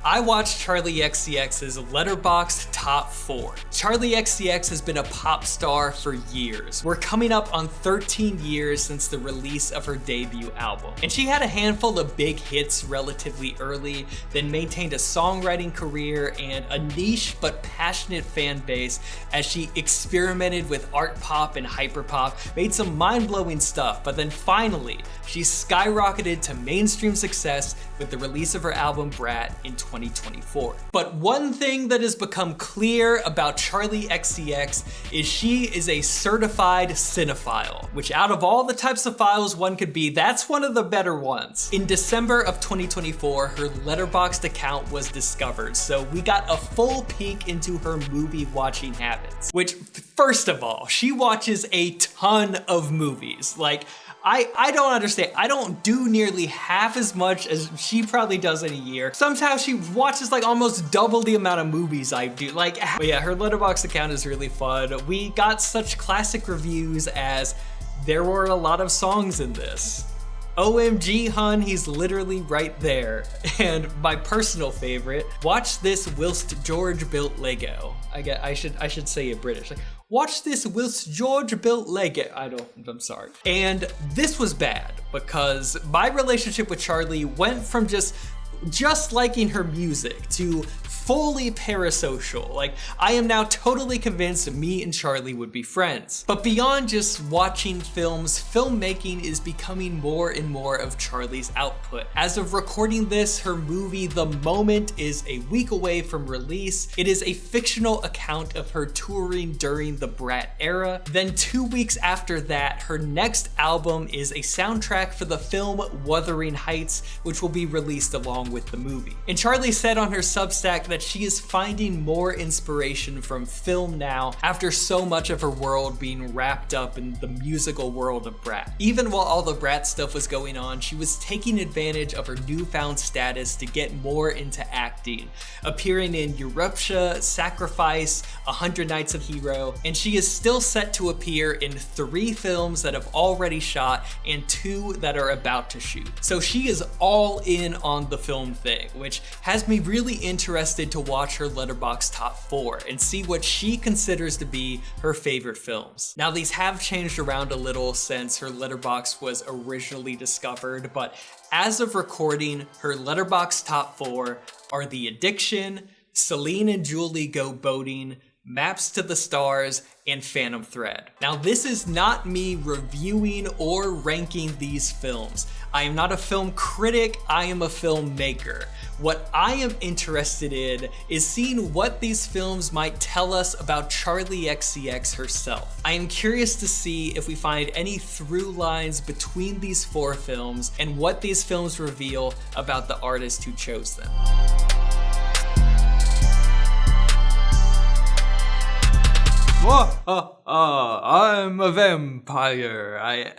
I watched Charli XCX's Letterboxd Top 4. Charli XCX has been a pop star for years. We're coming up on 13 years since the release of her debut album. And she had a handful of big hits relatively early, then maintained a songwriting career and a niche but passionate fan base as she experimented with art pop and hyperpop, made some mind-blowing stuff, but then finally, she skyrocketed to mainstream success with the release of her album Brat in 2024. But one thing that has become clear about Charli XCX is she is a certified cinephile, which out of all the types of files one could be, that's one of the better ones. In December of 2024, her Letterboxd account was discovered, so we got a full peek into her movie watching habits. Which, first of all, she watches a ton of movies. Like, I don't understand. I don't do nearly half as much as she probably does in a year. Sometimes she watches like almost double the amount of movies I do. But yeah, her Letterboxd account is really fun. We got such classic reviews as there were a lot of songs in this. OMG, hun, he's literally right there. And my personal favorite, watch this whilst George built Lego. I should say it British. Like, watch this whilst George built Lego. I'm sorry. And this was bad because my relationship with Charli went from just liking her music to fully parasocial. Like, I am now totally convinced me and Charli would be friends. But beyond just watching films, filmmaking is becoming more and more of Charli's output. As of recording this, her movie The Moment is a week away from release. It is a fictional account of her touring during the Brat era. Then 2 weeks after that, her next album is a soundtrack for the film Wuthering Heights, which will be released along with the movie. And Charli said on her Substack that she is finding more inspiration from film now after so much of her world being wrapped up in the musical world of Brat. Even while all the Brat stuff was going on, she was taking advantage of her newfound status to get more into acting, appearing in Eruptia, Sacrifice, 100 Nights of Hero, and she is still set to appear in 3 films that have already shot and 2 that are about to shoot. So she is all in on the film thing, which has me really interested to watch her Letterboxd Top 4 and see what she considers to be her favorite films. Now, these have changed around a little since her Letterboxd was originally discovered, but as of recording, her Letterboxd Top 4 are The Addiction, Celine and Julie Go Boating, Maps to the Stars, and Phantom Thread. Now, this is not me reviewing or ranking these films. I am not a film critic, I am a filmmaker. What I am interested in is seeing what these films might tell us about Charli XCX herself. I am curious to see if we find any through lines between these 4 films and what these films reveal about the artist who chose them. I'm a vampire.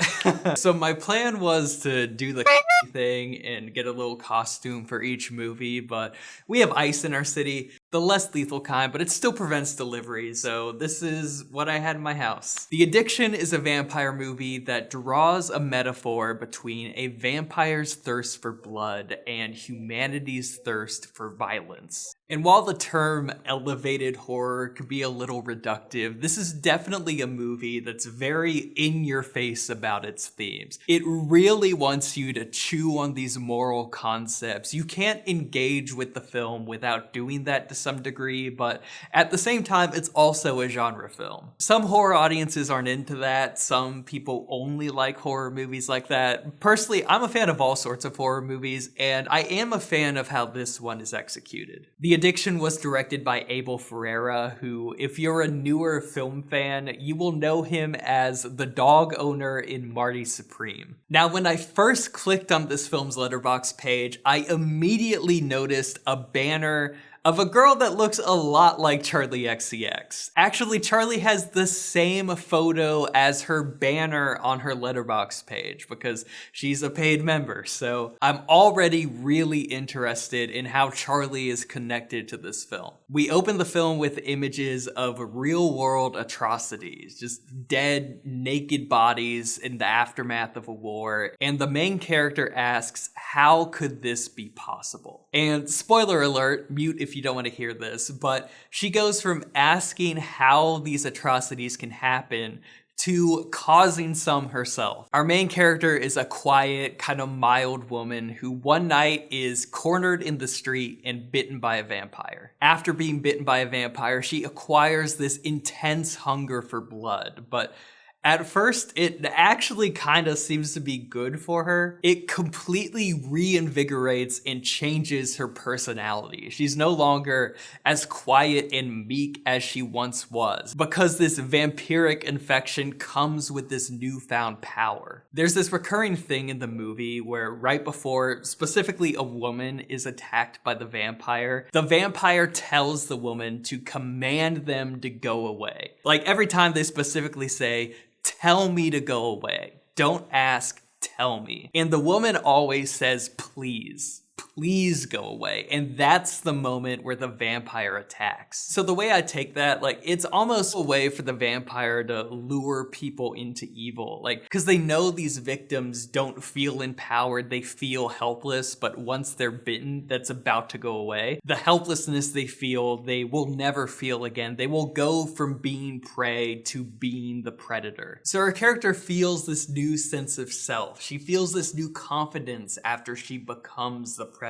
So my plan was to do the thing and get a little costume for each movie, but we have ice in our city, the less lethal kind, but it still prevents delivery, so this is what I had in my house. The Addiction is a vampire movie that draws a metaphor between a vampire's thirst for blood and humanity's thirst for violence. And while the term elevated horror could be a little reductive, this is definitely a movie that's very in your face about its themes. It really wants you to chew on these moral concepts. You can't engage with the film without doing that to some degree, but at the same time, it's also a genre film. Some horror audiences aren't into that. Some people only like horror movies like that. Personally, I'm a fan of all sorts of horror movies, and I am a fan of how this one is executed. The Addiction was directed by Abel Ferreira, who, if you're a newer film fan, you will know him as the dog owner in Marty Supreme. Now, when I first clicked on this film's Letterboxd page, I immediately noticed a banner of a girl that looks a lot like Charli XCX. Actually, Charli has the same photo as her banner on her Letterboxd page because she's a paid member. So I'm already really interested in how Charli is connected to this film. We open the film with images of real world atrocities, just dead, naked bodies in the aftermath of a war. And the main character asks, how could this be possible? And spoiler alert, mute if you don't want to hear this, but she goes from asking how these atrocities can happen to causing some herself. Our main character is a quiet, kind of mild woman who one night is cornered in the street and bitten by a vampire. After being bitten by a vampire, she acquires this intense hunger for blood, but at first, it actually kind of seems to be good for her. It completely reinvigorates and changes her personality. She's no longer as quiet and meek as she once was because this vampiric infection comes with this newfound power. There's this recurring thing in the movie where right before specifically a woman is attacked by the vampire tells the woman to command them to go away. Like every time they specifically say, tell me to go away. Don't ask, tell me. And the woman always says, please go away. And that's the moment where the vampire attacks. So the way I take that, like, it's almost a way for the vampire to lure people into evil. Like, because they know these victims don't feel empowered, they feel helpless, but once they're bitten, that's about to go away. The helplessness they feel, they will never feel again. They will go from being prey to being the predator. So our character feels this new sense of self. She feels this new confidence after she becomes the predator.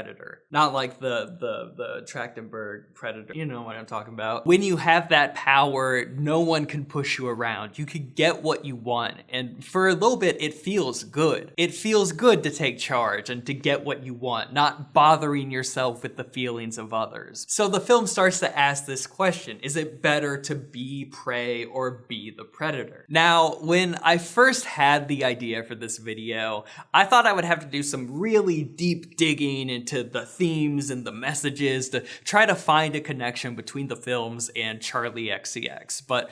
Not like the Trachtenberg predator. You know what I'm talking about. When you have that power, no one can push you around. You can get what you want. And for a little bit, it feels good. It feels good to take charge and to get what you want, not bothering yourself with the feelings of others. So the film starts to ask this question: is it better to be prey or be the predator? Now, when I first had the idea for this video, I thought I would have to do some really deep digging into the themes and the messages to try to find a connection between the films and Charli XCX. But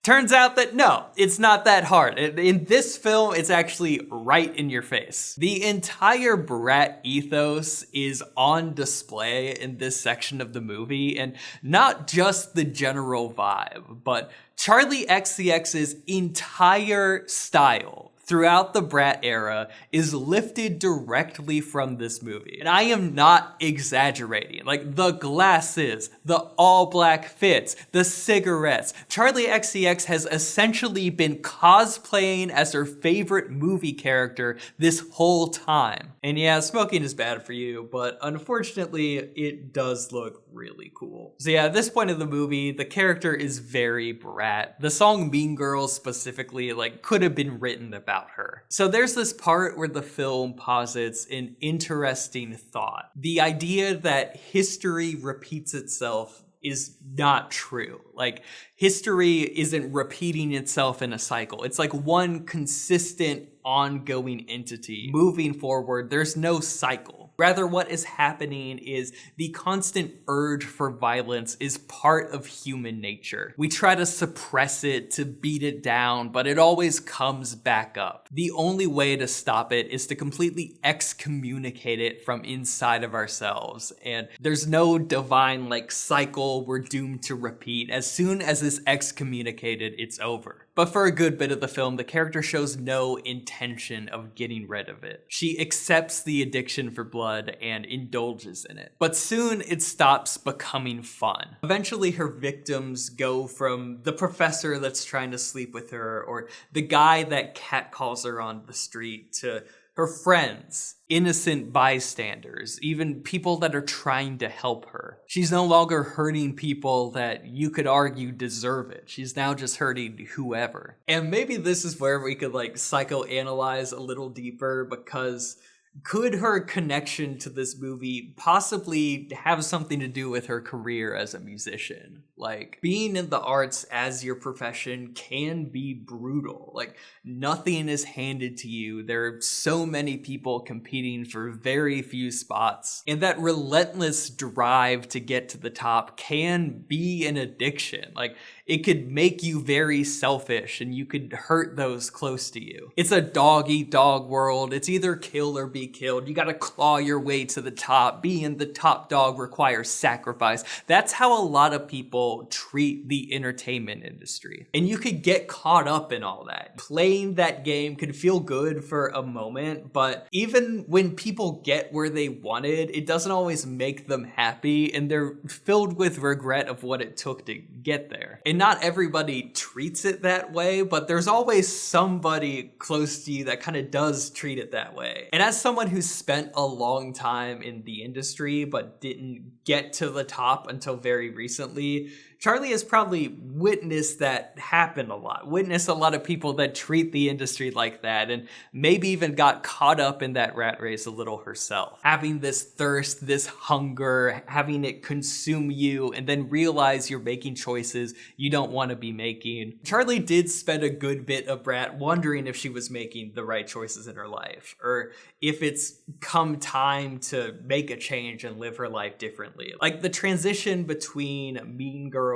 turns out that no, it's not that hard. In this film, it's actually right in your face. The entire Brat ethos is on display in this section of the movie, and not just the general vibe, but Charli XCX's entire style throughout the Brat era is lifted directly from this movie. And I am not exaggerating. Like, the glasses, the all-black fits, the cigarettes. Charli XCX has essentially been cosplaying as her favorite movie character this whole time. And yeah, smoking is bad for you, but unfortunately, it does look really cool. So yeah, at this point of the movie, the character is very Brat. The song Mean Girls specifically, like, could have been written about her. So there's this part where the film posits an interesting thought. The idea that history repeats itself is not true. Like, history isn't repeating itself in a cycle. It's like one consistent, ongoing entity moving forward. There's no cycle. Rather, what is happening is the constant urge for violence is part of human nature. We try to suppress it, to beat it down, but it always comes back up. The only way to stop it is to completely excommunicate it from inside of ourselves. And there's no divine, like, cycle we're doomed to repeat. As soon as it's excommunicated, it's over. But for a good bit of the film, the character shows no intention of getting rid of it. She accepts the addiction for blood and indulges in it. But soon it stops becoming fun. Eventually her victims go from the professor that's trying to sleep with her, or the guy that catcalls her on the street, to her friends, innocent bystanders, even people that are trying to help her. She's no longer hurting people that you could argue deserve it. She's now just hurting whoever. And maybe this is where we could, like, psychoanalyze a little deeper, because Could her connection to this movie possibly have something to do with her career as a musician? Like, being in the arts as your profession can be brutal. Like, nothing is handed to you. There are so many people competing for very few spots. And that relentless drive to get to the top can be an addiction. Like, it could make you very selfish and you could hurt those close to you. It's a dog-eat-dog world. It's either kill or be killed. You gotta claw your way to the top. Being the top dog requires sacrifice. That's how a lot of people treat the entertainment industry. And you could get caught up in all that. Playing that game could feel good for a moment, but even when people get where they wanted, it doesn't always make them happy, and they're filled with regret of what it took to get there. And not everybody treats it that way, but there's always somebody close to you that kind of does treat it that way. And as someone who's spent a long time in the industry but didn't get to the top until very recently, Charli has probably witnessed that happen a lot. Witnessed a lot of people that treat the industry like that, and maybe even got caught up in that rat race a little herself. Having this thirst, this hunger, having it consume you, and then realize you're making choices you don't want to be making. Charli did spend a good bit of Brat wondering if she was making the right choices in her life, or if it's come time to make a change and live her life differently. Like, the transition between Mean Girls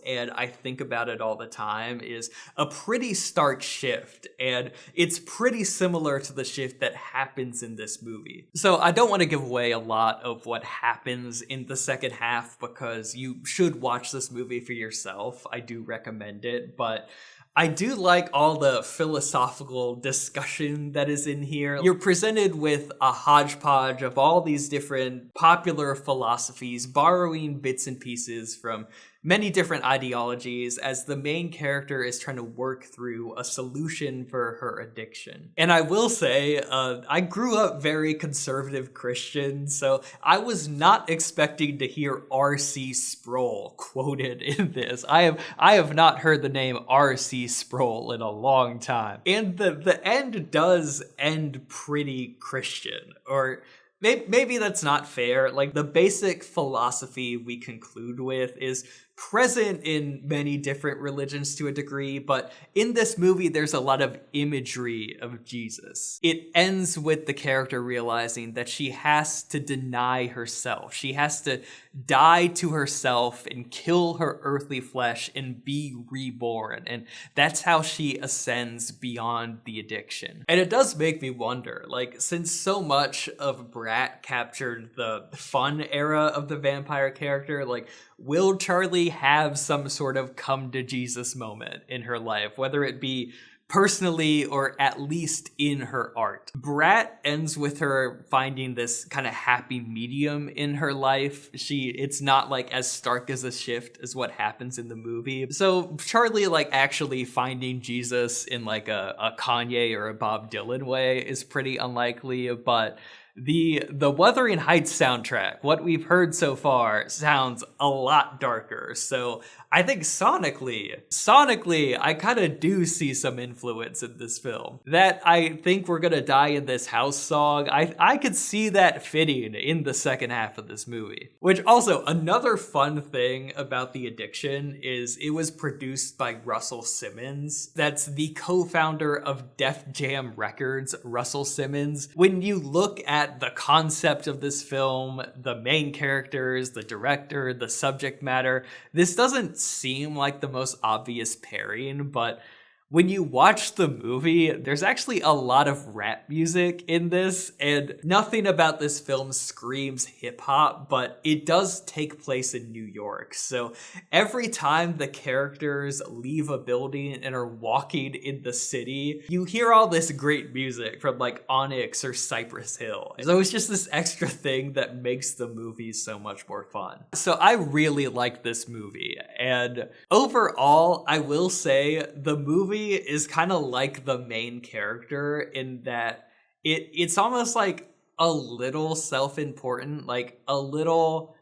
and I Think About It All the Time is a pretty stark shift, and it's pretty similar to the shift that happens in this movie. So I don't want to give away a lot of what happens in the second half, because you should watch this movie for yourself. I do recommend it, but I do like all the philosophical discussion that is in here. You're presented with a hodgepodge of all these different popular philosophies, borrowing bits and pieces from many different ideologies as the main character is trying to work through a solution for her addiction. And I will say, I grew up very conservative Christian, so I was not expecting to hear R.C. Sproul quoted in this. I have not heard the name R.C. Sproul in a long time. And the end does end pretty Christian, or maybe that's not fair. Like, the basic philosophy we conclude with is present in many different religions to a degree, but in this movie there's a lot of imagery of Jesus. It ends with the character realizing that she has to deny herself. She has to die to herself and kill her earthly flesh and be reborn, and that's how she ascends beyond the addiction. And it does make me wonder, like, since so much of Brat captured the fun era of the vampire character, like, will Charli have some sort of come to Jesus moment in her life, whether it be personally or at least in her art? Brat ends with her finding this kind of happy medium in her life. It's not like as stark as a shift as what happens in the movie. So Charli, like, actually finding Jesus in like a Kanye or a Bob Dylan way is pretty unlikely, but the Wuthering Heights soundtrack, what we've heard so far, sounds a lot darker. So I think sonically, I kind of do see some influence in this film. That I Think We're Gonna Die in This House song, I could see that fitting in the second half of this movie. Which also, another fun thing about The Addiction is it was produced by Russell Simmons. That's the co-founder of Def Jam Records, Russell Simmons. When you look at the concept of this film, the main characters, the director, the subject matter, this doesn't seem like the most obvious pairing, but when you watch the movie, there's actually a lot of rap music in this, and nothing about this film screams hip-hop, but it does take place in New York. So every time the characters leave a building and are walking in the city, you hear all this great music from like Onyx or Cypress Hill. So it's just this extra thing that makes the movie so much more fun. So I really like this movie, and overall, I will say the movie is kind of like the main character in that it's almost like a little self-important, like a little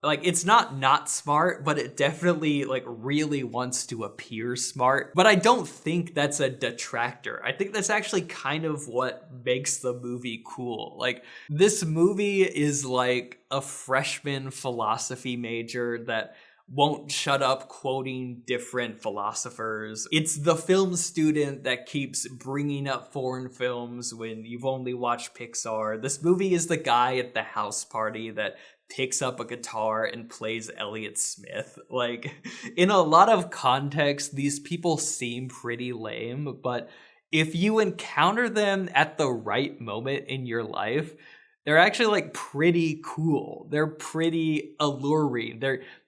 Like, it's not smart, but it definitely like really wants to appear smart. But I don't think that's a detractor. I think that's actually kind of what makes the movie cool. Like, this movie is like a freshman philosophy major that won't shut up quoting different philosophers. It's the film student that keeps bringing up foreign films when you've only watched Pixar. This movie is the guy at the house party that picks up a guitar and plays Elliott Smith. Like, in a lot of context, these people seem pretty lame, but if you encounter them at the right moment in your life, they're actually like pretty cool. They're pretty alluring.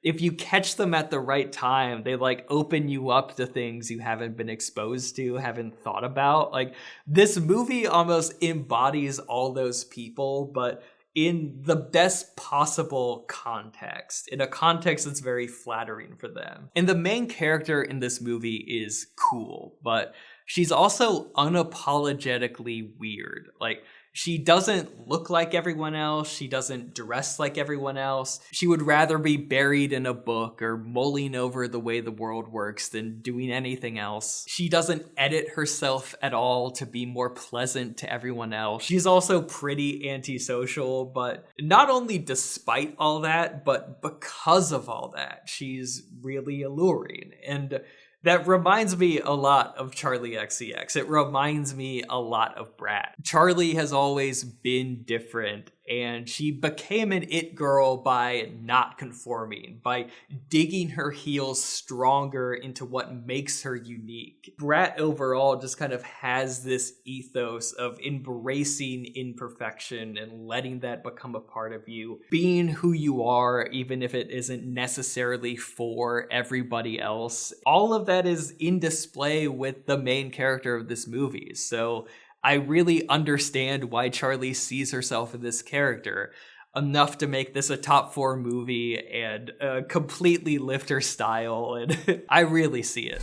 If you catch them at the right time, they like open you up to things you haven't been exposed to, haven't thought about. Like, this movie almost embodies all those people, but in the best possible context, in a context that's very flattering for them. And the main character in this movie is cool, but she's also unapologetically weird. Like, she doesn't look like everyone else. She doesn't dress like everyone else. She would rather be buried in a book or mulling over the way the world works than doing anything else. She doesn't edit herself at all to be more pleasant to everyone else. She's also pretty antisocial, but not only despite all that, but because of all that, she's really alluring. And that reminds me a lot of Charli XCX. It reminds me a lot of Brat. Charli has always been different, and she became an it girl by not conforming, by digging her heels stronger into what makes her unique. Brat overall just kind of has this ethos of embracing imperfection and letting that become a part of you, being who you are, even if it isn't necessarily for everybody else. All of that is in display with the main character of this movie. So I really understand why Charli sees herself in this character enough to make this a top 4 movie and completely lift her style, and I really see it.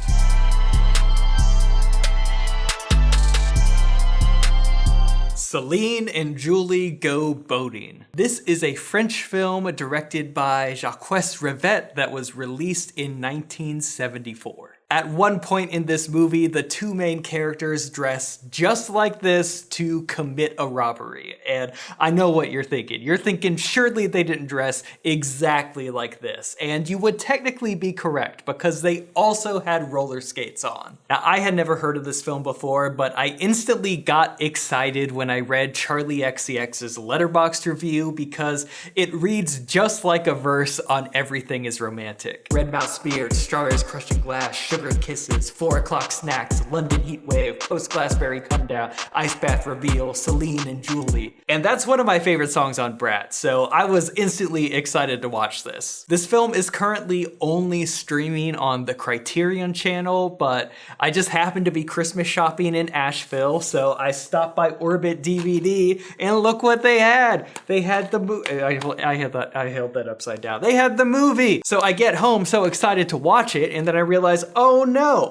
Celine and Julie Go Boating. This is a French film directed by Jacques Rivette that was released in 1974. At one point in this movie, the two main characters dress just like this to commit a robbery. And I know what you're thinking. You're thinking, surely they didn't dress exactly like this. And you would technically be correct, because they also had roller skates on. Now, I had never heard of this film before, but I instantly got excited when I read Charli XCX's Letterboxd review, because it reads just like a verse on Everything is Romantic. Red mouse beard, strawberries crushing glass, sugar kisses, 4 o'clock snacks, London heat wave, post Glassberry come down, ice bath reveal, Celine and Julie. And that's one of my favorite songs on Brat, so I was instantly excited to watch this. This film is currently only streaming on the Criterion channel, but I just happened to be Christmas shopping in Asheville, so I stopped by Orbit DVD, and look what they had. They had the movie. I held that upside down. They had the movie. So I get home so excited to watch it, and then I realize, oh no,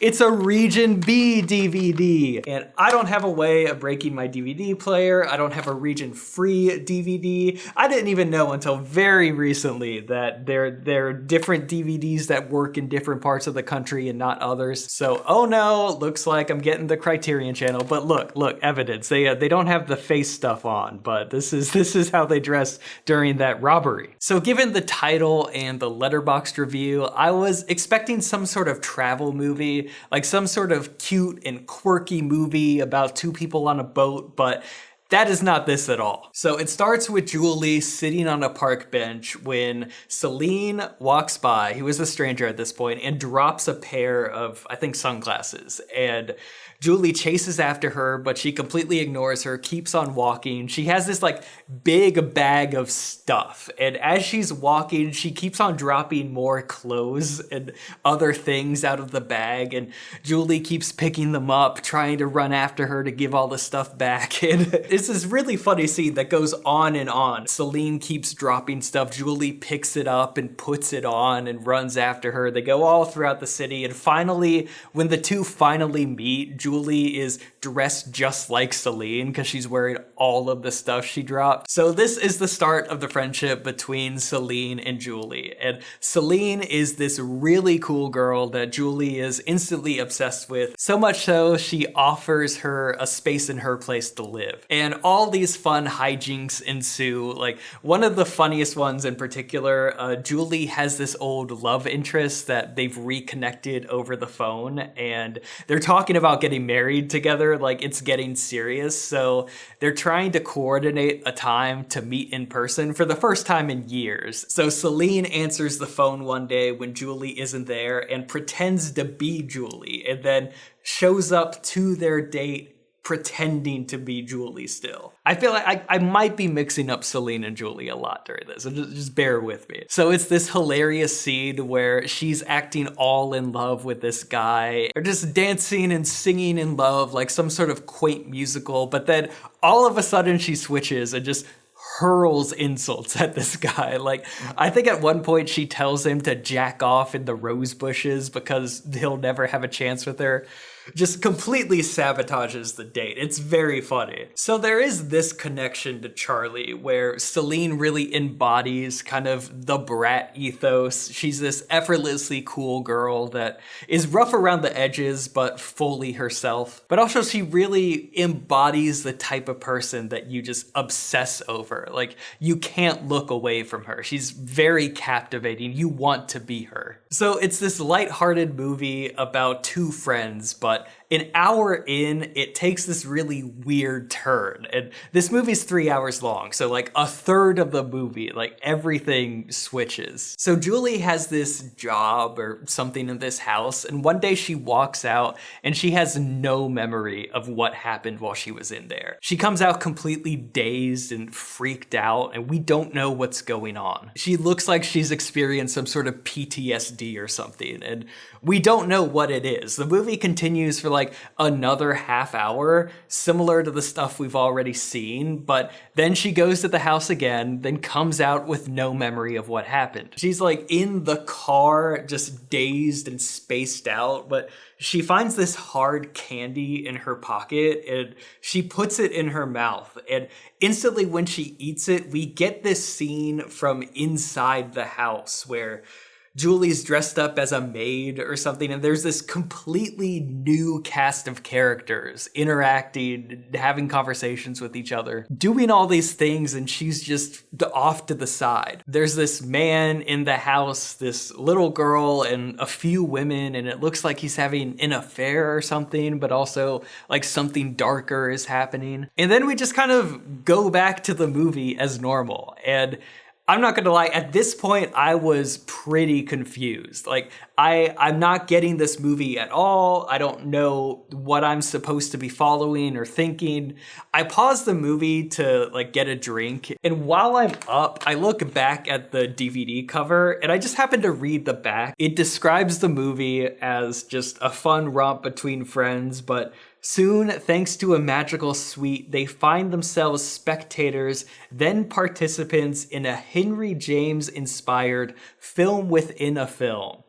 it's a Region B DVD. And I don't have a way of breaking my DVD player. I don't have a region free DVD. I didn't even know until very recently that there are different DVDs that work in different parts of the country and not others. So, oh no, looks like I'm getting the Criterion channel. But look, evidence. They don't have the face stuff on, but this is how they dressed during that robbery. So given the title and the Letterboxd review, I was expecting some sort of travel movie, like some sort of cute and quirky movie about 2 people on a boat, but that is not this at all. So it starts with Julie sitting on a park bench when Celine walks by, he was a stranger at this point, and drops a pair of, I think, sunglasses. And Julie chases after her, but she completely ignores her, keeps on walking. She has this like big bag of stuff. And as she's walking, she keeps on dropping more clothes and other things out of the bag. And Julie keeps picking them up, trying to run after her to give all the stuff back. And It's this really funny scene that goes on and on. Celine keeps dropping stuff. Julie picks it up and puts it on and runs after her. They go all throughout the city. And finally, when the two finally meet, Julie is dressed just like Celine because she's wearing all of the stuff she dropped. So this is the start of the friendship between Celine and Julie. And Celine is this really cool girl that Julie is instantly obsessed with. So much so, she offers her a space in her place to live. And all these fun hijinks ensue. Like, one of the funniest ones in particular, Julie has this old love interest that they've reconnected over the phone, and they're talking about getting married together, like it's getting serious. So they're trying to coordinate a time to meet in person for the first time in years. So Celine answers the phone one day when Julie isn't there and pretends to be Julie, and then shows up to their date pretending to be Julie still. I feel like I might be mixing up Celine and Julie a lot during this, so just bear with me. So it's this hilarious scene where she's acting all in love with this guy. They're just dancing and singing in love like some sort of quaint musical, but then all of a sudden she switches and just hurls insults at this guy. Like, I think at one point she tells him to jack off in the rose bushes because he'll never have a chance with her. Just completely sabotages the date. It's very funny. So there is this connection to Charli where Celine really embodies kind of the Brat ethos. She's this effortlessly cool girl that is rough around the edges but fully herself. But also she really embodies the type of person that you just obsess over. Like, you can't look away from her. She's very captivating. You want to be her. So it's this lighthearted movie about two friends, but an hour in, it takes this really weird turn. And this movie's 3 hours long, so like a third of the movie, like everything switches. So Julie has this job or something in this house, and one day she walks out and she has no memory of what happened while she was in there. She comes out completely dazed and freaked out, and we don't know what's going on. She looks like she's experienced some sort of PTSD or something, and we don't know what it is. The movie continues for like another half hour, similar to the stuff we've already seen, but then she goes to the house again, then comes out with no memory of what happened. She's like in the car, just dazed and spaced out, but she finds this hard candy in her pocket and she puts it in her mouth. And instantly when she eats it, we get this scene from inside the house where Julie's dressed up as a maid or something, and there's this completely new cast of characters interacting, having conversations with each other, doing all these things, and she's just off to the side. There's this man in the house, this little girl, and a few women, and it looks like he's having an affair or something, but also like something darker is happening. And then we just kind of go back to the movie as normal, and I'm not gonna lie, at this point, I was pretty confused. Like, I'm not getting this movie at all. I don't know what I'm supposed to be following or thinking. I paused the movie to like get a drink, and while I'm up, I look back at the DVD cover, and I just happened to read the back. It describes the movie as just a fun romp between friends, but soon, thanks to a magical suite, they find themselves spectators, then participants in a Henry James-inspired film within a film.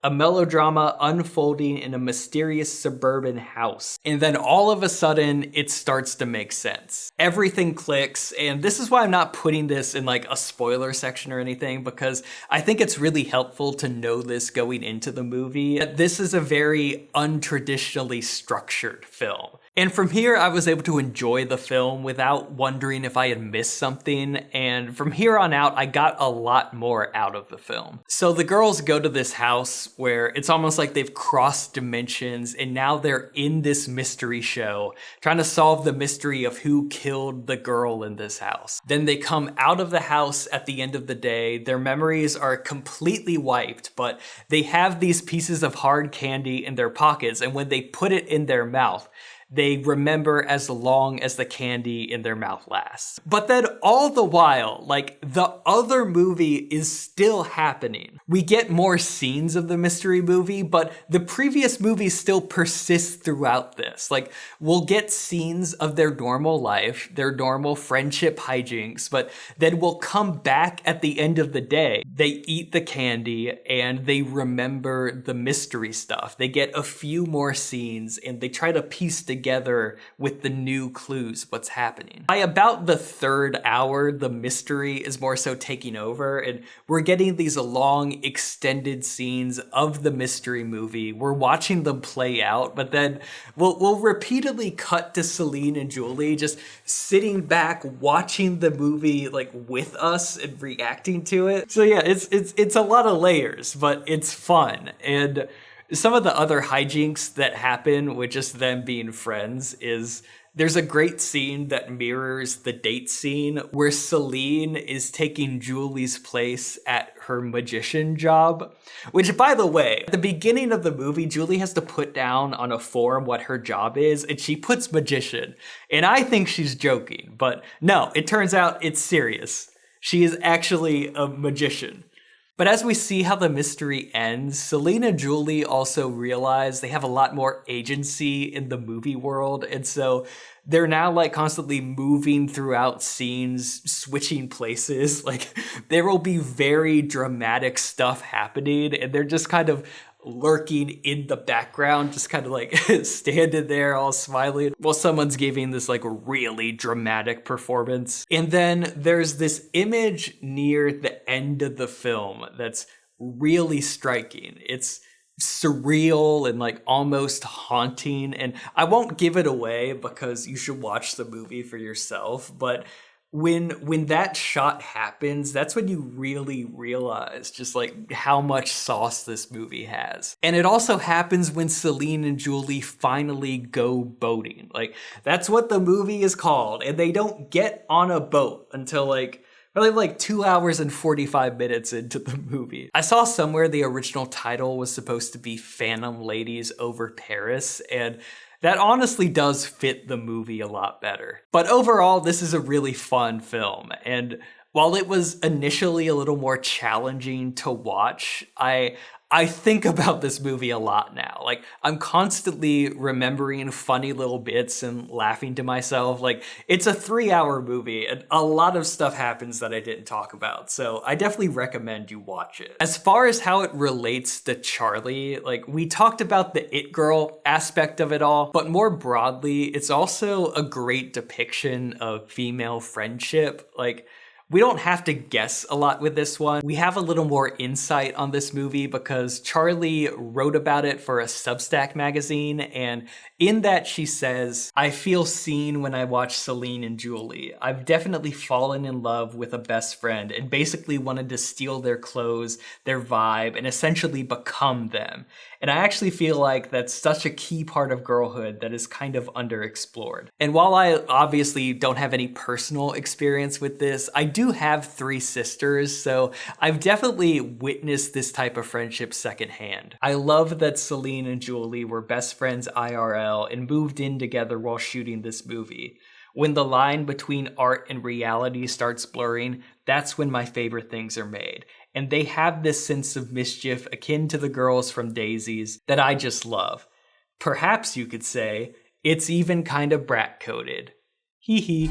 A melodrama unfolding in a mysterious suburban house. And then all of a sudden, it starts to make sense. Everything clicks, and this is why I'm not putting this in like a spoiler section or anything, because I think it's really helpful to know this going into the movie. This is a very untraditionally structured film. And from here, I was able to enjoy the film without wondering if I had missed something, and from here on out, I got a lot more out of the film. So the girls go to this house where it's almost like they've crossed dimensions, and now they're in this mystery show, trying to solve the mystery of who killed the girl in this house. Then they come out of the house at the end of the day, their memories are completely wiped, but they have these pieces of hard candy in their pockets, and when they put it in their mouth, they remember as long as the candy in their mouth lasts. But then all the while, like, the other movie is still happening. We get more scenes of the mystery movie, but the previous movie still persists throughout this. Like, we'll get scenes of their normal life, their normal friendship hijinks, but then we'll come back at the end of the day. They eat the candy and they remember the mystery stuff. They get a few more scenes and they try to piece together with the new clues what's happening. By about the third hour, the mystery is more so taking over, and we're getting these long extended scenes of the mystery movie. We're watching them play out, but then we'll repeatedly cut to Celine and Julie just sitting back watching the movie like with us and reacting to it. So yeah, it's a lot of layers, but it's fun. And some of the other hijinks that happen with just them being friends is there's a great scene that mirrors the date scene where Celine is taking Julie's place at her magician job, which, by the way, at the beginning of the movie, Julie has to put down on a form what her job is, and she puts magician. And I think she's joking, but no, it turns out it's serious. She is actually a magician. But as we see how the mystery ends, Celine and Julie also realize they have a lot more agency in the movie world, and so they're now like constantly moving throughout scenes, switching places. Like, there will be very dramatic stuff happening, and they're just kind of lurking in the background, just kind of like standing there all smiling while someone's giving this like really dramatic performance. And then there's this image near the end of the film that's really striking. It's surreal and like almost haunting, and I won't give it away because you should watch the movie for yourself, but when that shot happens, that's when you really realize just like how much sauce this movie has. And it also happens when Celine and Julie finally go boating. Like, that's what the movie is called, and they don't get on a boat until probably like 2 hours and 45 minutes into the movie. I saw somewhere the original title was supposed to be Phantom Ladies Over Paris, and that honestly does fit the movie a lot better. But overall, this is a really fun film, and while it was initially a little more challenging to watch, I think about this movie a lot now. Like, I'm constantly remembering funny little bits and laughing to myself. Like, it's a 3-hour movie and a lot of stuff happens that I didn't talk about. So I definitely recommend you watch it. As far as how it relates to Charli, like, we talked about the it girl aspect of it all, but more broadly, it's also a great depiction of female friendship. Like, we don't have to guess a lot with this one. We have a little more insight on this movie because Charli wrote about it for a Substack magazine, and in that she says, "I feel seen when I watch Celine and Julie. I've definitely fallen in love with a best friend and basically wanted to steal their clothes, their vibe, and essentially become them. And I actually feel like that's such a key part of girlhood that is kind of underexplored." And while I obviously don't have any personal experience with this, I do have 3 sisters, so I've definitely witnessed this type of friendship secondhand. I love that Celine and Julie were best friends IRL and moved in together while shooting this movie. When the line between art and reality starts blurring, that's when my favorite things are made. And they have this sense of mischief akin to the girls from Daisies that I just love. Perhaps you could say it's even kind of Brat coded. Hee hee.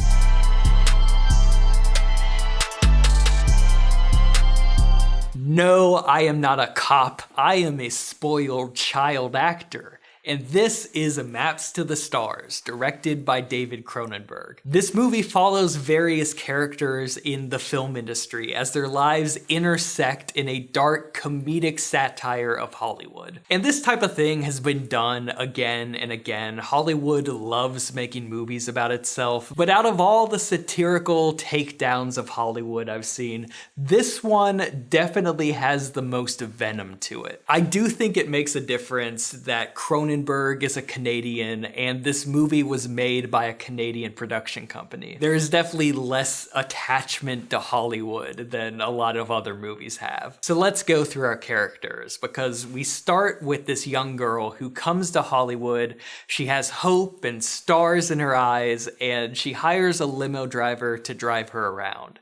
No, I am not a cop. I am a spoiled child actor. And this is Maps to the Stars, directed by David Cronenberg. This movie follows various characters in the film industry as their lives intersect in a dark comedic satire of Hollywood. And this type of thing has been done again and again. Hollywood loves making movies about itself, but out of all the satirical takedowns of Hollywood I've seen, this one definitely has the most venom to it. I do think it makes a difference that Cronenberg Cronenberg is a Canadian, and this movie was made by a Canadian production company. There is definitely less attachment to Hollywood than a lot of other movies have. So let's go through our characters, because we start with this young girl who comes to Hollywood. She has hope and stars in her eyes, and she hires a limo driver to drive her around.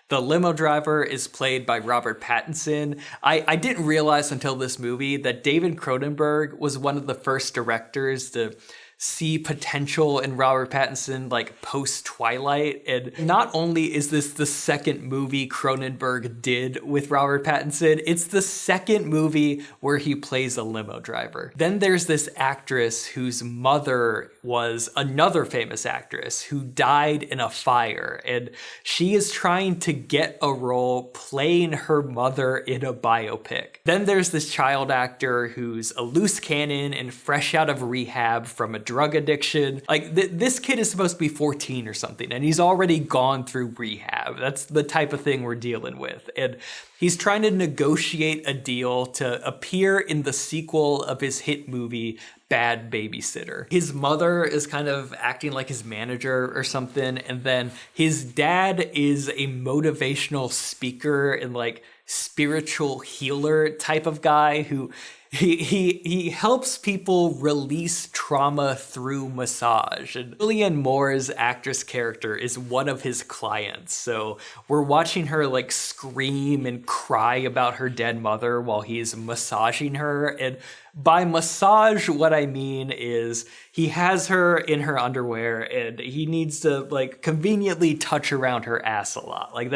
The limo driver is played by Robert Pattinson. I didn't realize until this movie that David Cronenberg was one of the first directors to see potential in Robert Pattinson, like post-Twilight. And not only is this the second movie Cronenberg did with Robert Pattinson, it's the second movie where he plays a limo driver. Then there's this actress whose mother was another famous actress who died in a fire, and she is trying to get a role playing her mother in a biopic. Then there's this child actor who's a loose cannon and fresh out of rehab from a drug addiction. Like, this kid is supposed to be 14 or something, and he's already gone through rehab. That's the type of thing we're dealing with. And he's trying to negotiate a deal to appear in the sequel of his hit movie, Bad Babysitter. His mother is kind of acting like his manager or something, and then his dad is a motivational speaker and like spiritual healer type of guy who he helps people release trauma through massage. And Julianne Moore's actress character is one of his clients. So we're watching her like scream and cry about her dead mother while he's massaging her. And by massage, what I mean is he has her in her underwear and he needs to like conveniently touch around her ass a lot. Like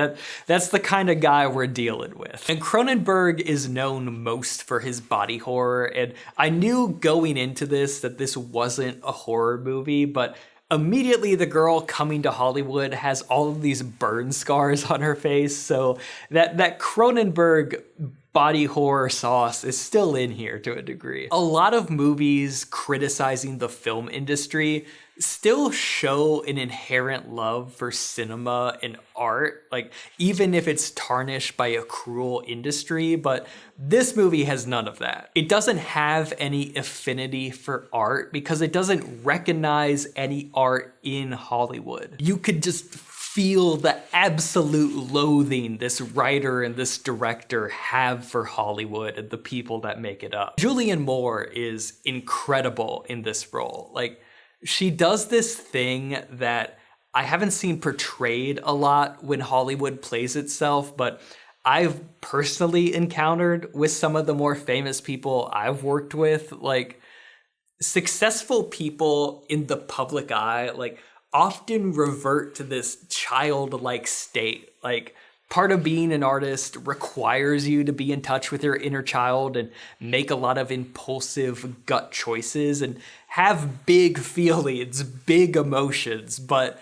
that's the kind of guy we're dealing with. And Cronenberg is known most for his body horror. And I knew going into this that this wasn't a horror movie, but immediately the girl coming to Hollywood has all of these burn scars on her face. So that Cronenberg body horror sauce is still in here to a degree. A lot of movies criticizing the film industry still show an inherent love for cinema and art, like even if it's tarnished by a cruel industry, but this movie has none of that. It doesn't have any affinity for art because it doesn't recognize any art in Hollywood. You could just feel the absolute loathing this writer and this director have for Hollywood and the people that make it up. Julianne Moore is incredible in this role. Like, she does this thing that I haven't seen portrayed a lot when Hollywood plays itself, but I've personally encountered with some of the more famous people I've worked with. Like, successful people in the public eye, like, often revert to this childlike state. Like, part of being an artist requires you to be in touch with your inner child and make a lot of impulsive gut choices and have big feelings, big emotions. But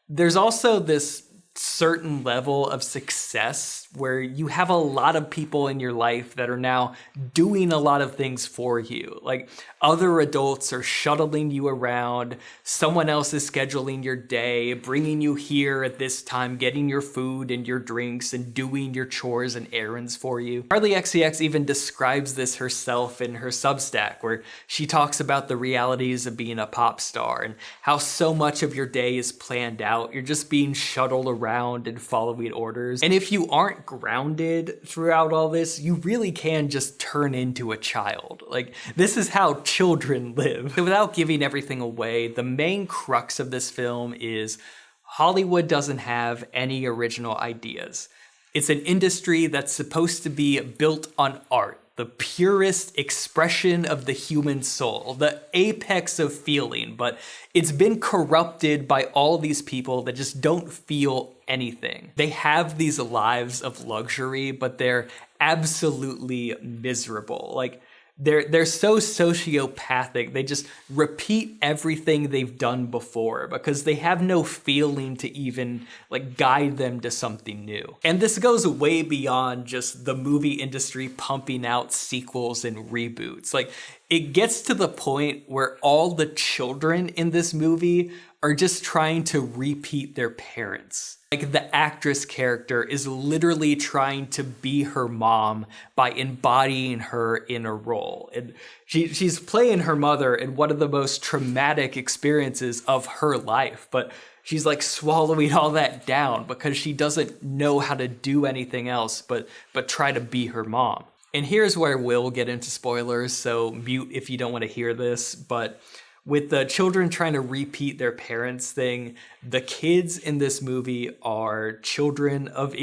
there's also this certain level of success where you have a lot of people in your life that are now doing a lot of things for you. Like, other adults are shuttling you around, someone else is scheduling your day, bringing you here at this time, getting your food and your drinks and doing your chores and errands for you. Charli XCX even describes this herself in her Substack, where she talks about the realities of being a pop star and how so much of your day is planned out. You're just being shuttled around and following orders. And if you aren't grounded throughout all this, you really can just turn into a child. Like, this is how children live. So without giving everything away, the main crux of this film is Hollywood doesn't have any original ideas. It's an industry that's supposed to be built on art, the purest expression of the human soul, the apex of feeling, but it's been corrupted by all these people that just don't feel anything. They have these lives of luxury, but they're absolutely miserable. Like, they're so sociopathic, they just repeat everything they've done before because they have no feeling to even like guide them to something new. And this goes way beyond just the movie industry pumping out sequels and reboots. Like, it gets to the point where all the children in this movie are just trying to repeat their parents. Like the actress character is literally trying to be her mom by embodying her in a role. And she's playing her mother in one of the most traumatic experiences of her life, but she's like swallowing all that down because she doesn't know how to do anything else but try to be her mom. And here's where we'll get into spoilers, so mute if you don't want to hear this, but with the children trying to repeat their parents thing, the kids in this movie are children of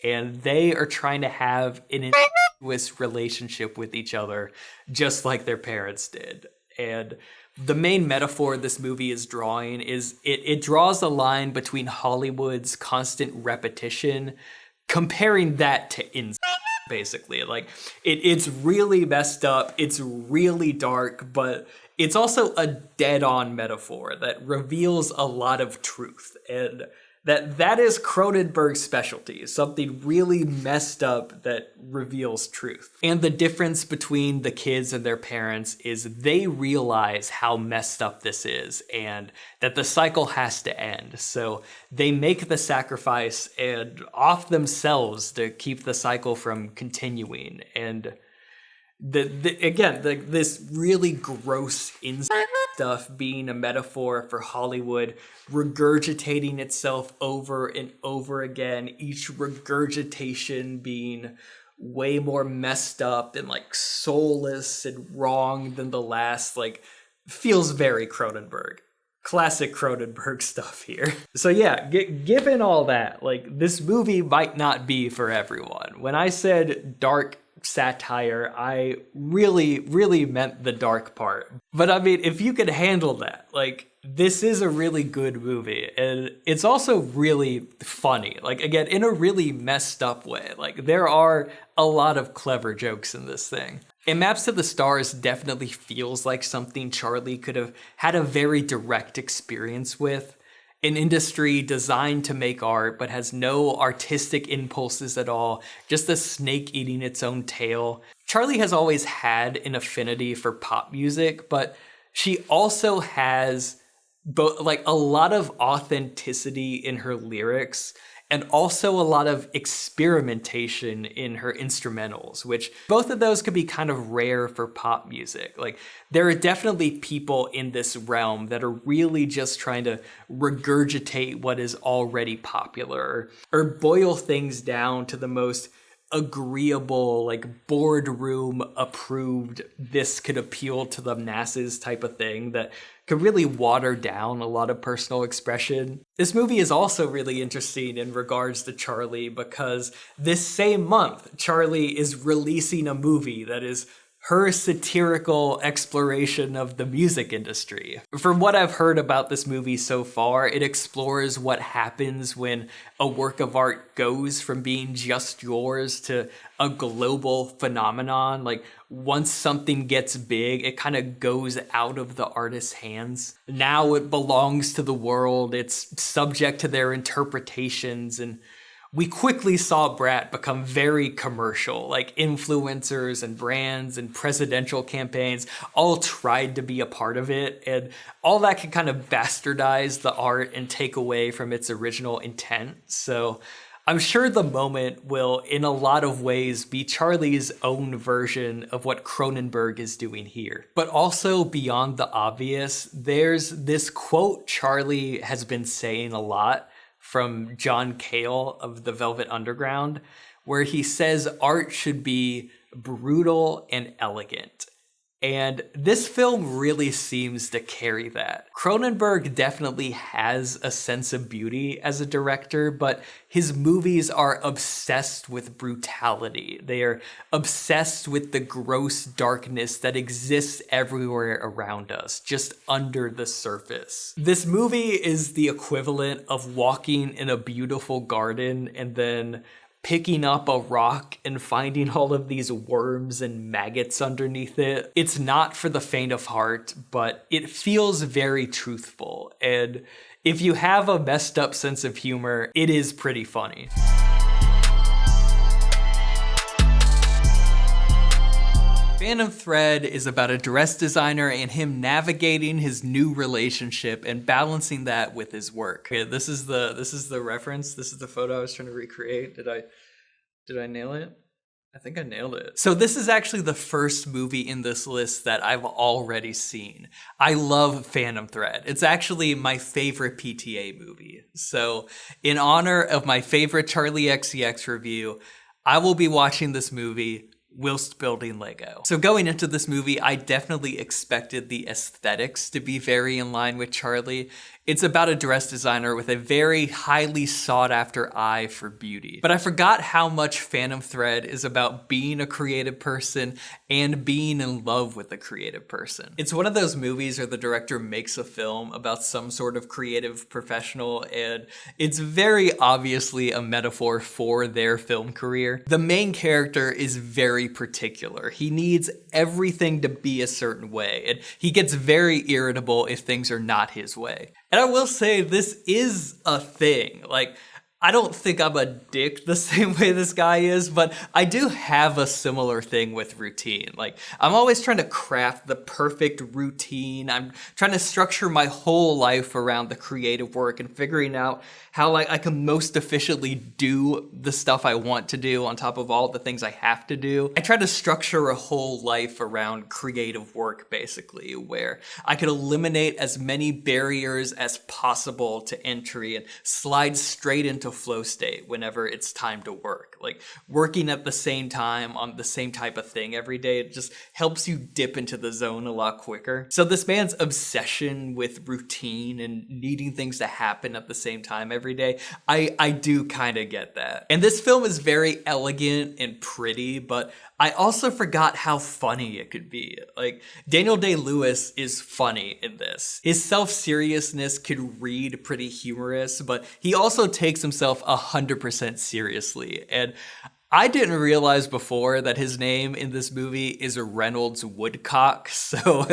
and they are trying to have an incestuous relationship with each other, just like their parents did. And the main metaphor this movie is drawing is it draws a line between Hollywood's constant repetition, comparing that to incest, basically. Like, it's really messed up, it's really dark, but it's also a dead-on metaphor that reveals a lot of truth, and that is Cronenberg's specialty, something really messed up that reveals truth. And the difference between the kids and their parents is they realize how messed up this is and that the cycle has to end. So they make the sacrifice and off themselves to keep the cycle from continuing. And this really gross incest stuff being a metaphor for Hollywood regurgitating itself over and over again, each regurgitation being way more messed up and like soulless and wrong than the last, like, feels very Cronenberg. Classic Cronenberg stuff here. So yeah, given all that, like, this movie might not be for everyone. When I said dark satire, I really meant the dark part. But I mean, if you could handle that, like, this is a really good movie, and it's also really funny, like, again, in a really messed up way. Like, there are a lot of clever jokes in this thing. And Maps to the Stars definitely feels like something Charli could have had a very direct experience with. An industry designed to make art but has no artistic impulses at all, just a snake eating its own tail. Charli has always had an affinity for pop music, but she also has both, like, a lot of authenticity in her lyrics and also a lot of experimentation in her instrumentals, which both of those could be kind of rare for pop music. Like, there are definitely people in this realm that are really just trying to regurgitate what is already popular or boil things down to the most agreeable, like, boardroom approved, this could appeal to the masses type of thing that could really water down a lot of personal expression. This movie is also really interesting in regards to Charli because this same month, Charli is releasing a movie that is her satirical exploration of the music industry. From what I've heard about this movie so far, it explores what happens when a work of art goes from being just yours to a global phenomenon. Like, once something gets big, it kind of goes out of the artist's hands. Now it belongs to the world, it's subject to their interpretations, and we quickly saw Brat become very commercial. Like, influencers and brands and presidential campaigns all tried to be a part of it, and all that can kind of bastardize the art and take away from its original intent. So I'm sure the moment will, in a lot of ways, be Charli's own version of what Cronenberg is doing here. But also, beyond the obvious, there's this quote Charli has been saying a lot from John Cale of the Velvet Underground, where he says art should be brutal and elegant. And this film really seems to carry that. Cronenberg definitely has a sense of beauty as a director, but his movies are obsessed with brutality. They are obsessed with the gross darkness that exists everywhere around us, just under the surface. This movie is the equivalent of walking in a beautiful garden and then picking up a rock and finding all of these worms and maggots underneath it. It's not for the faint of heart, but it feels very truthful. And if you have a messed up sense of humor, it is pretty funny. Phantom Thread is about a dress designer and him navigating his new relationship and balancing that with his work. Okay, this is the reference. This is the photo I was trying to recreate. Did I nail it? I think I nailed it. So this is actually the first movie in this list that I've already seen. I love Phantom Thread. It's actually my favorite PTA movie. So in honor of my favorite Charli XCX review, I will be watching this movie whilst building Lego. So going into this movie, I definitely expected the aesthetics to be very in line with Charli. It's about a dress designer with a very highly sought after eye for beauty. But I forgot how much Phantom Thread is about being a creative person and being in love with a creative person. It's one of those movies where the director makes a film about some sort of creative professional, and it's very obviously a metaphor for their film career. The main character is very particular. He needs everything to be a certain way, and he gets very irritable if things are not his way. And I will say this is a thing. Like, I don't think I'm a dick the same way this guy is, but I do have a similar thing with routine. Like, I'm always trying to craft the perfect routine. I'm trying to structure my whole life around the creative work and figuring out how I can most efficiently do the stuff I want to do on top of all the things I have to do. I try to structure a whole life around creative work, basically, where I could eliminate as many barriers as possible to entry and slide straight into flow state whenever it's time to work. Like, working at the same time on the same type of thing every day, it just helps you dip into the zone a lot quicker. So this man's obsession with routine and needing things to happen at the same time every day, I do kind of get that. And this film is very elegant and pretty, but I also forgot how funny it could be. Like, Daniel Day-Lewis is funny in this. His self-seriousness could read pretty humorous, but he also takes himself 100% seriously. And I didn't realize before that his name in this movie is Reynolds Woodcock, so,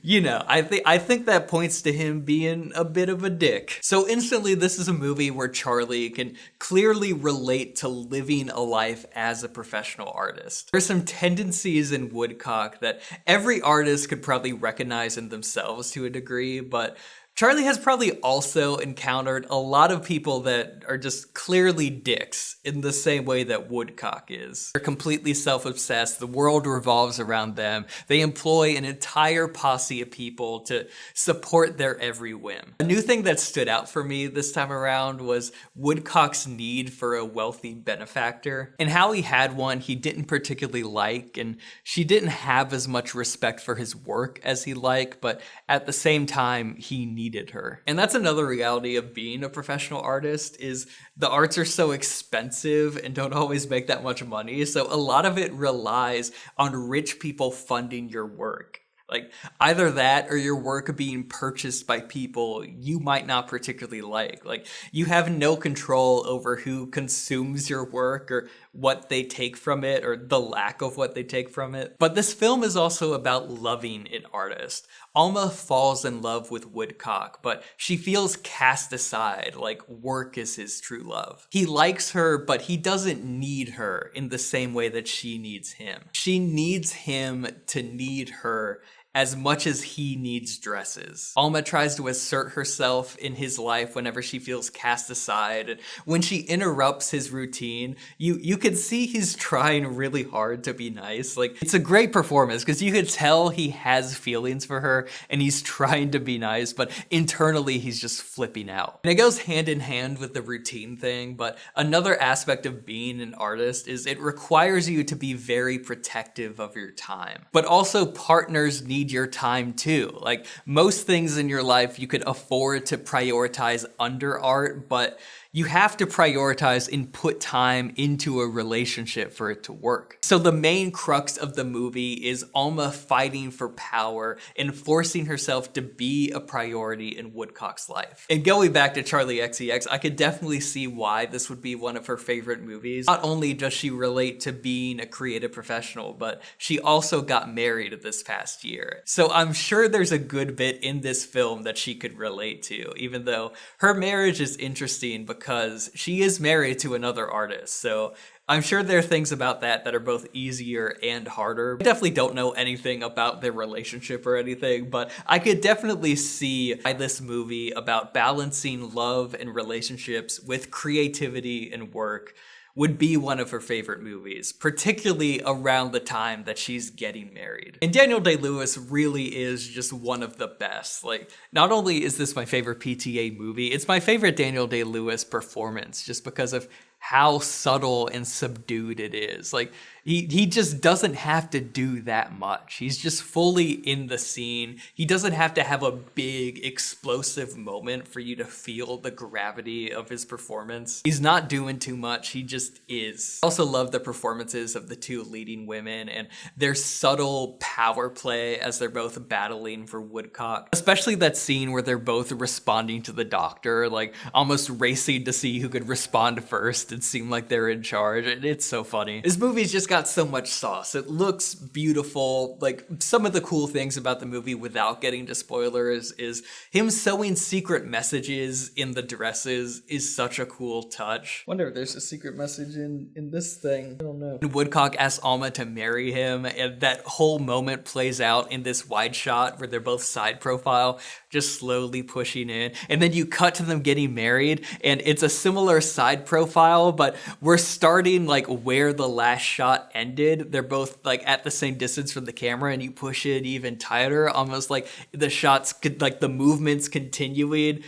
you know, I think that points to him being a bit of a dick. So instantly, this is a movie where Charli can clearly relate to living a life as a professional artist. There's some tendencies in Woodcock that every artist could probably recognize in themselves to a degree, but Charli has probably also encountered a lot of people that are just clearly dicks in the same way that Woodcock is. They're completely self-obsessed. The world revolves around them. They employ an entire posse of people to support their every whim. A new thing that stood out for me this time around was Woodcock's need for a wealthy benefactor, and how he had one he didn't particularly like, and she didn't have as much respect for his work as he liked, but at the same time, he needed her. And that's another reality of being a professional artist, is the arts are so expensive and don't always make that much money. So a lot of it relies on rich people funding your work. Like, either that or your work being purchased by people you might not particularly like. Like, you have no control over who consumes your work or what they take from it or the lack of what they take from it. But this film is also about loving an artist. Alma falls in love with Woodcock, but she feels cast aside, like work is his true love. He likes her, but he doesn't need her in the same way that she needs him. She needs him to need her as much as he needs dresses. Alma tries to assert herself in his life whenever she feels cast aside. And when she interrupts his routine, you can see he's trying really hard to be nice. Like, it's a great performance because you could tell he has feelings for her and he's trying to be nice, but internally he's just flipping out. And it goes hand in hand with the routine thing, but another aspect of being an artist is it requires you to be very protective of your time. But also partners need your time too. Like, most things in your life you could afford to prioritize under art, but you have to prioritize and put time into a relationship for it to work. So the main crux of the movie is Alma fighting for power and forcing herself to be a priority in Woodcock's life. And going back to Charli XCX, I could definitely see why this would be one of her favorite movies. Not only does she relate to being a creative professional, but she also got married this past year. So I'm sure there's a good bit in this film that she could relate to, even though her marriage is interesting because she is married to another artist. So I'm sure there are things about that that are both easier and harder. I definitely don't know anything about their relationship or anything, but I could definitely see why this movie about balancing love and relationships with creativity and work would be one of her favorite movies, particularly around the time that she's getting married. And Daniel Day-Lewis really is just one of the best. Like, not only is this my favorite PTA movie, it's my favorite Daniel Day-Lewis performance just because of how subtle and subdued it is. Like, he just doesn't have to do that much. He's just fully in the scene. He doesn't have to have a big explosive moment for you to feel the gravity of his performance. He's not doing too much. He just is. I also love the performances of the two leading women and their subtle power play as they're both battling for Woodcock. Especially that scene where they're both responding to the doctor, like almost racing to see who could respond first and seem like they're in charge. It's so funny. This movie's just got so much sauce. It looks beautiful. Like, some of the cool things about the movie without getting to spoilers is him sewing secret messages in the dresses is such a cool touch. Wonder if there's a secret message in this thing. I don't know. Woodcock asks Alma to marry him, and that whole moment plays out in this wide shot where they're both side profile, just slowly pushing in. And then you cut to them getting married, and it's a similar side profile, but we're starting like where the last shot ended. They're both like at the same distance from the camera, and you push it even tighter, almost like the shots could, like the movements continuing.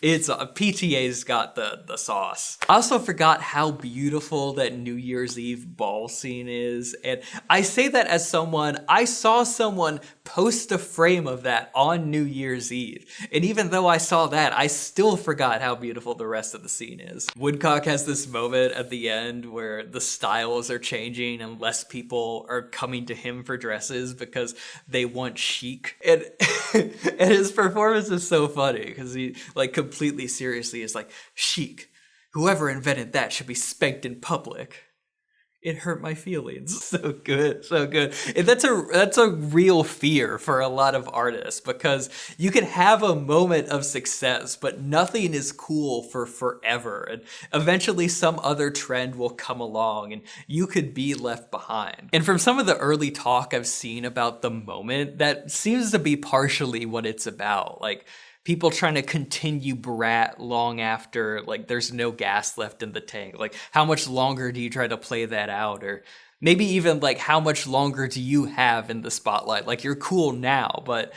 It's PTA's got the sauce. I also forgot how beautiful that New Year's Eve ball scene is. And I say that as someone, I saw someone post a frame of that on New Year's Eve. And even though I saw that, I still forgot how beautiful the rest of the scene is. Woodcock has this moment at the end where the styles are changing and less people are coming to him for dresses because they want chic. And, and his performance is so funny because he like completely seriously is like, chic. Whoever invented that should be spanked in public. It hurt my feelings. So good, so good. And that's a real fear for a lot of artists because you can have a moment of success, but nothing is cool for forever. And eventually some other trend will come along and you could be left behind. And from some of the early talk I've seen about the moment, that seems to be partially what it's about. Like, people trying to continue Brat long after, like, there's no gas left in the tank. Like, how much longer do you try to play that out? Or maybe even, like, how much longer do you have in the spotlight? Like, you're cool now, but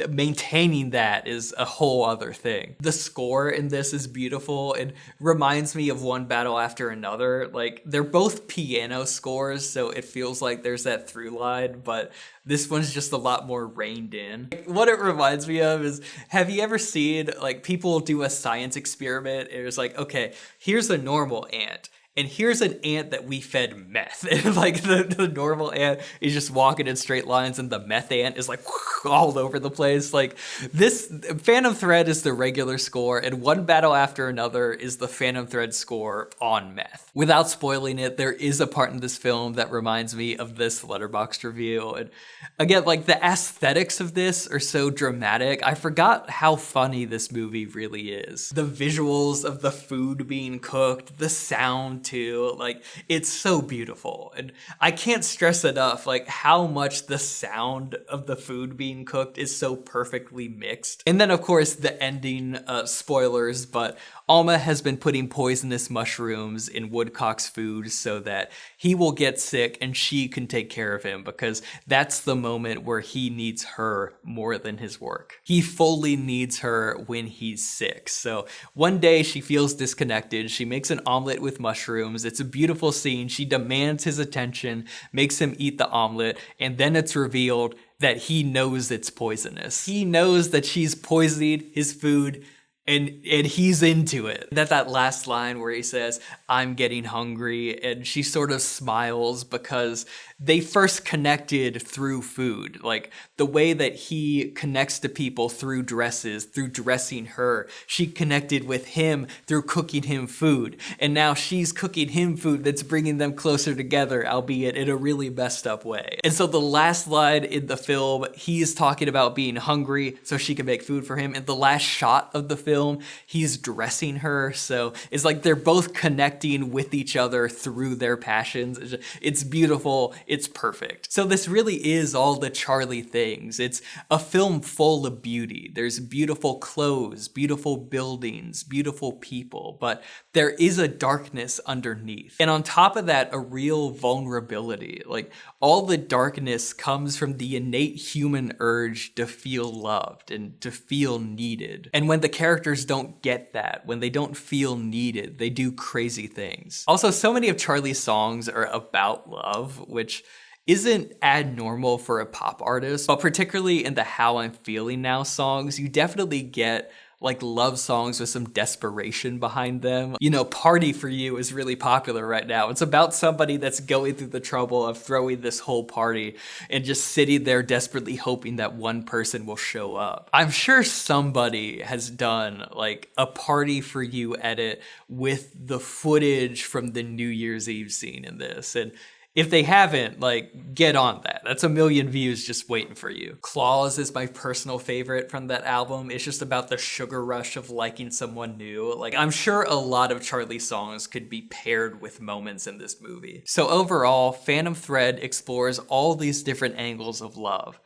maintaining that is a whole other thing. The score in this is beautiful. It reminds me of One Battle After Another. Like, they're both piano scores, so it feels like there's that through line, but this one's just a lot more reined in. What it reminds me of is, have you ever seen, like, people do a science experiment? It was like, okay, here's a normal ant. And here's an ant that we fed meth. And like the normal ant is just walking in straight lines and the meth ant is like all over the place. Like, this Phantom Thread is the regular score and One Battle After Another is the Phantom Thread score on meth. Without spoiling it, there is a part in this film that reminds me of this Letterboxd review. And again, like, the aesthetics of this are so dramatic. I forgot how funny this movie really is. The visuals of the food being cooked, the sound too, like, it's so beautiful. And I can't stress enough, like, how much the sound of the food being cooked is so perfectly mixed. And then of course the ending, spoilers, but Alma has been putting poisonous mushrooms in Woodcock's food so that he will get sick and she can take care of him, because that's the moment where he needs her more than his work. He fully needs her when he's sick. So one day she feels disconnected. She makes an omelet with mushrooms. It's a beautiful scene. She demands his attention, makes him eat the omelet, and then it's revealed that he knows it's poisonous. He knows that she's poisoning his food, and he's into it. That last line where he says, "I'm getting hungry," and she sort of smiles because they first connected through food. Like, the way that he connects to people through dresses, through dressing her, she connected with him through cooking him food. And now she's cooking him food that's bringing them closer together, albeit in a really messed up way. And so the last line in the film, he's talking about being hungry so she can make food for him. And the last shot of the film, film, he's dressing her. So it's like they're both connecting with each other through their passions. It's beautiful. It's perfect. So this really is all the Charli things. It's a film full of beauty. There's beautiful clothes, beautiful buildings, beautiful people, but there is a darkness underneath. And on top of that, a real vulnerability. Like, all the darkness comes from the innate human urge to feel loved and to feel needed. And when the characters don't get that, when they don't feel needed, they do crazy things. Also, so many of Charli's songs are about love, which isn't abnormal for a pop artist, but particularly in the How I'm Feeling Now songs, you definitely get like love songs with some desperation behind them. You know, Party for You is really popular right now. It's about somebody that's going through the trouble of throwing this whole party and just sitting there desperately hoping that one person will show up. I'm sure somebody has done like a Party for You edit with the footage from the New Year's Eve scene in this. And if they haven't, like, get on that. That's a million views just waiting for you. Claws is my personal favorite from that album. It's just about the sugar rush of liking someone new. Like, I'm sure a lot of Charli's songs could be paired with moments in this movie. So overall, Phantom Thread explores all these different angles of love.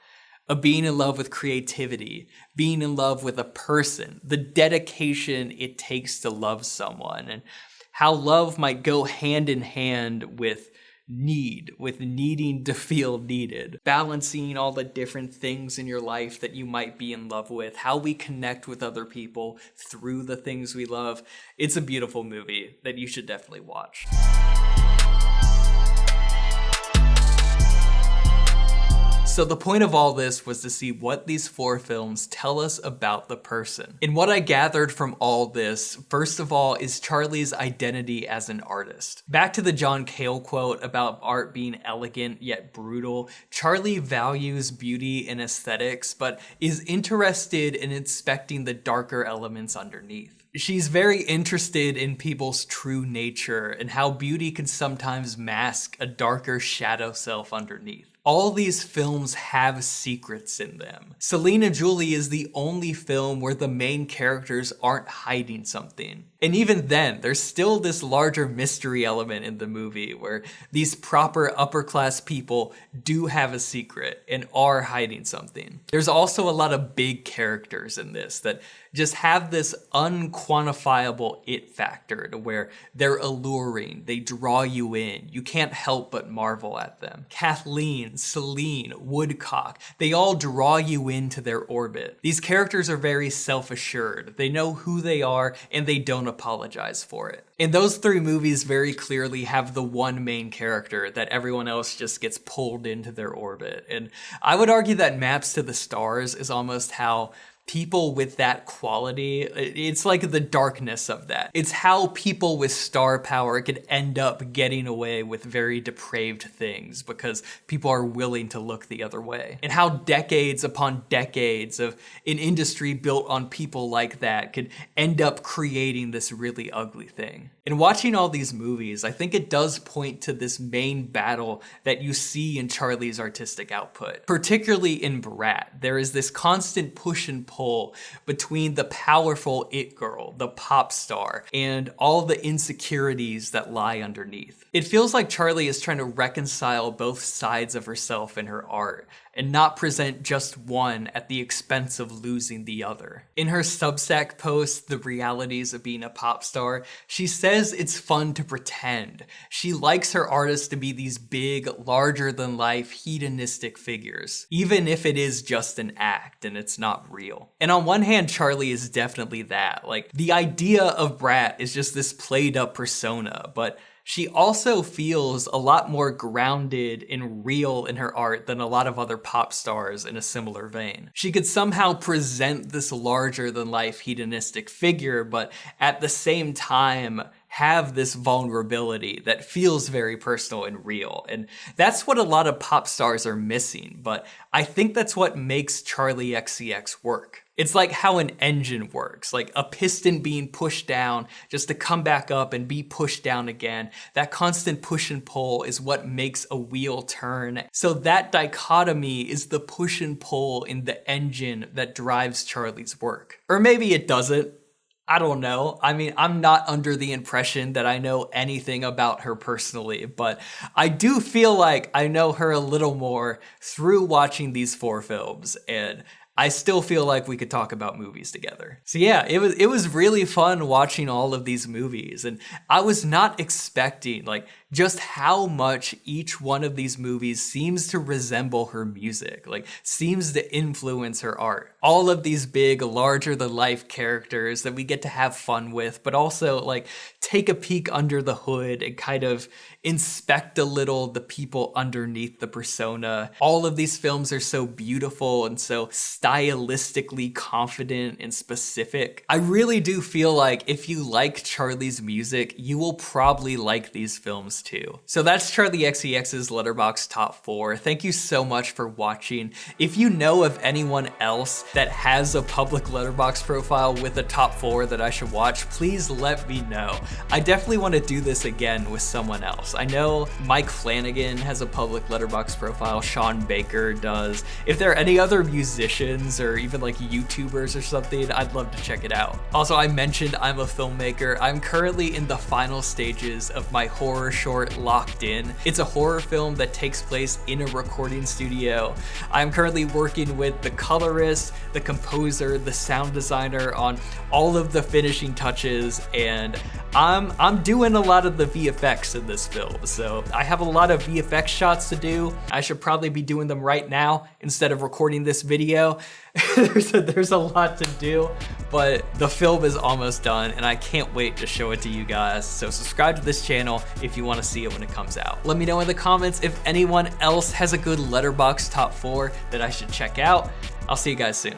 Of being in love with creativity, being in love with a person, the dedication it takes to love someone, and how love might go hand in hand with needing to feel needed, balancing all the different things in your life that you might be in love with, how we connect with other people through the things we love. It's a beautiful movie that you should definitely watch. So the point of all this was to see what these 4 films tell us about the person. And what I gathered from all this, first of all, is Charli's identity as an artist. Back to the John Cale quote about art being elegant yet brutal, Charli values beauty and aesthetics, but is interested in inspecting the darker elements underneath. She's very interested in people's true nature and how beauty can sometimes mask a darker shadow self underneath. All these films have secrets in them. Celine and Julie is the only film where the main characters aren't hiding something. And even then, there's still this larger mystery element in the movie where these proper upper class people do have a secret and are hiding something. There's also a lot of big characters in this that just have this unquantifiable it factor to where they're alluring, they draw you in, you can't help but marvel at them. Kathleen, Celine, Woodcock, they all draw you into their orbit. These characters are very self-assured, they know who they are and they don't apologize for it. And those 3 movies very clearly have the one main character that everyone else just gets pulled into their orbit. And I would argue that Maps to the Stars is almost how people with that quality, it's like the darkness of that. It's how people with star power could end up getting away with very depraved things because people are willing to look the other way. And how decades upon decades of an industry built on people like that could end up creating this really ugly thing. And watching all these movies, I think it does point to this main battle that you see in Charli's artistic output. Particularly in Brat, there is this constant push and pull between the powerful it girl, the pop star, and all the insecurities that lie underneath. It feels like Charli is trying to reconcile both sides of herself in her art and not present just one at the expense of losing the other. In her Substack post, The Realities of Being a Pop Star, she says it's fun to pretend. She likes her artists to be these big, larger-than-life, hedonistic figures, even if it is just an act and it's not real. And on one hand, Charli is definitely that. Like, the idea of Brat is just this played-up persona, but she also feels a lot more grounded and real in her art than a lot of other pop stars in a similar vein. She could somehow present this larger-than-life hedonistic figure, but at the same time have this vulnerability that feels very personal and real. And that's what a lot of pop stars are missing, but I think that's what makes Charli XCX work. It's like how an engine works, like a piston being pushed down just to come back up and be pushed down again. That constant push and pull is what makes a wheel turn. So that dichotomy is the push and pull in the engine that drives Charli's work. Or maybe it doesn't. I don't know. I mean, I'm not under the impression that I know anything about her personally, but I do feel like I know her a little more through watching these 4 films, and I still feel like we could talk about movies together. So yeah, it was really fun watching all of these movies, and I was not expecting like just how much each one of these movies seems to resemble her music, like seems to influence her art. All of these big, larger than life characters that we get to have fun with, but also like take a peek under the hood and kind of inspect a little the people underneath the persona. All of these films are so beautiful and so stylistically confident and specific. I really do feel like if you like Charli's music, you will probably like these films too. So that's Charli XCX's Letterboxd Top 4. Thank you so much for watching. If you know of anyone else that has a public Letterboxd profile with a top 4 that I should watch, please let me know. I definitely want to do this again with someone else. I know Mike Flanagan has a public Letterboxd profile, Sean Baker does. If there are any other musicians or even like YouTubers or something, I'd love to check it out. Also, I mentioned I'm a filmmaker. I'm currently in the final stages of my horror short Locked In. It's a horror film that takes place in a recording studio. I'm currently working with the colorist, the composer, the sound designer on all of the finishing touches, and I'm doing a lot of the VFX in this film, so I have a lot of VFX shots to do. I should probably be doing them right now instead of recording this video. There's a lot to do, but the film is almost done and I can't wait to show it to you guys. So subscribe to this channel if you want to see it when it comes out. Let me know in the comments if anyone else has a good Letterboxd Top 4 that I should check out. I'll see you guys soon.